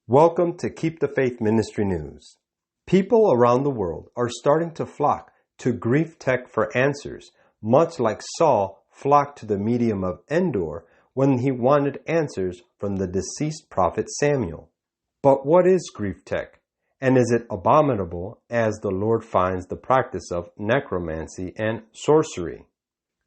Welcome to Keep the Faith Ministry News. People around the world are starting to flock to grief tech for answers, much like Saul flocked to the medium of Endor when he wanted answers from the deceased prophet Samuel. But what is grief tech? And is it abominable as the Lord finds the practice of necromancy and sorcery?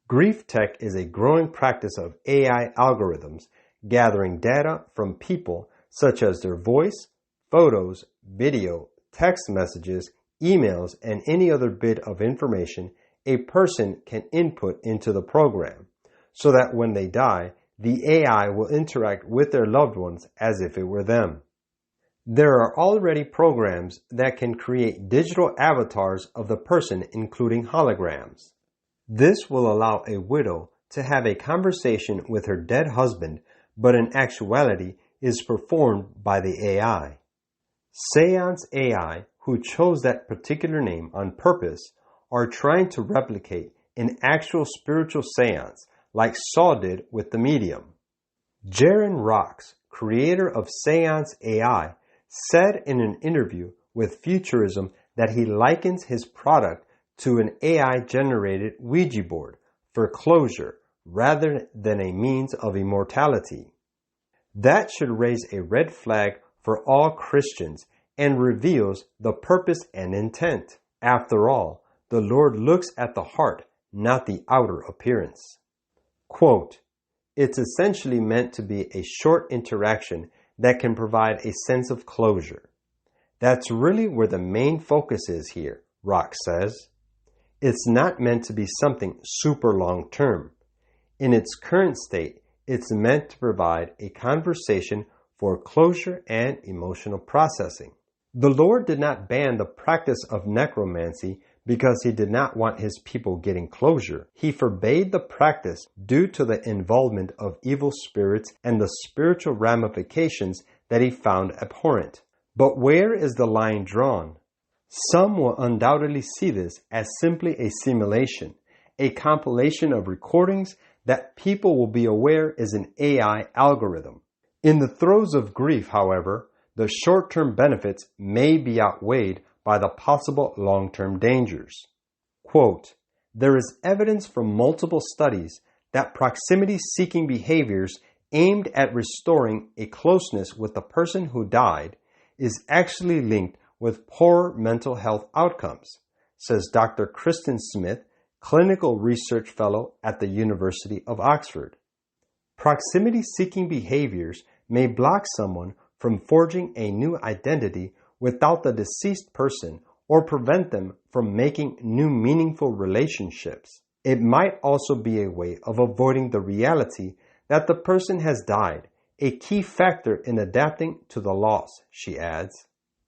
Grief tech is a growing practice of AI algorithms gathering data from people such as their voice, photos, video, text messages, emails, and any other bit of information a person can input into the program, so that when they die, the AI will interact with their loved ones as if it were them. There are already programs that can create digital avatars of the person, including holograms. This will allow a widow to have a conversation with her dead husband, but in actuality is performed by the AI. Seance AI, who chose that particular name on purpose, are trying to replicate an actual spiritual seance like Saul did with the medium. Jaron Rocks, creator of Seance AI, said in an interview with Futurism that he likens his product to an AI-generated Ouija board for closure rather than a means of immortality. That should raise a red flag for all Christians and reveals the purpose and intent. After all, the Lord looks at the heart, not the outer appearance. Quote, "It's essentially meant to be a short interaction that can provide a sense of closure. That's really where the main focus is here," Rock says. It's not meant to be something super long-term. In its current state, it's meant to provide a conversation for closure and emotional processing. The Lord did not ban the practice of necromancy because he did not want his people getting closure. He forbade the practice due to the involvement of evil spirits and the spiritual ramifications that he found abhorrent. But where is the line drawn? Some will undoubtedly see this as simply a simulation, a compilation of recordings that people will be aware is an AI algorithm. In the throes of grief, however, the short-term benefits may be outweighed by the possible long-term dangers. Quote, "There is evidence from multiple studies that proximity-seeking behaviors aimed at restoring a closeness with the person who died is actually linked with poor mental health outcomes," says Dr. Kristen Smith, clinical research fellow at the University of Oxford. Proximity-seeking behaviors may block someone from forging a new identity without the deceased person or prevent them from making new meaningful relationships. It might also be a way of avoiding the reality that the person has died, a key factor in adapting to the loss, she adds.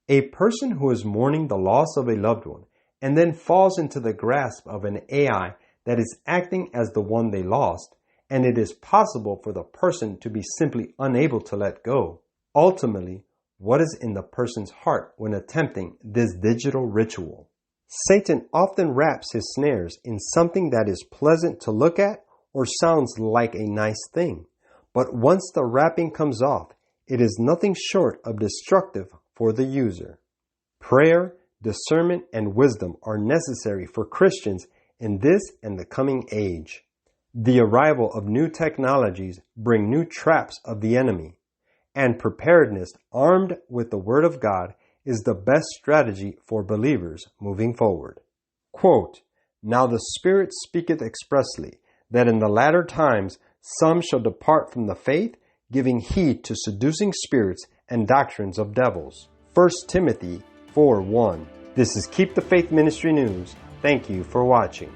A person who is mourning the loss of a loved one and then falls into the grasp of an AI that is acting as the one they lost, and it is possible for the person to be simply unable to let go. Ultimately, what is in the person's heart when attempting this digital ritual? Satan often wraps his snares in something that is pleasant to look at or sounds like a nice thing. But once the wrapping comes off, it is nothing short of destructive for the user. Prayer, discernment, and wisdom are necessary for Christians in this and the coming age. The arrival of new technologies bring new traps of the enemy, and preparedness armed with the Word of God is the best strategy for believers moving forward. Quote, "Now the Spirit speaketh expressly, that in the latter times some shall depart from the faith, giving heed to seducing spirits and doctrines of devils." 1 Timothy 4:1. This is Keep the Faith Ministry News. Thank you for watching.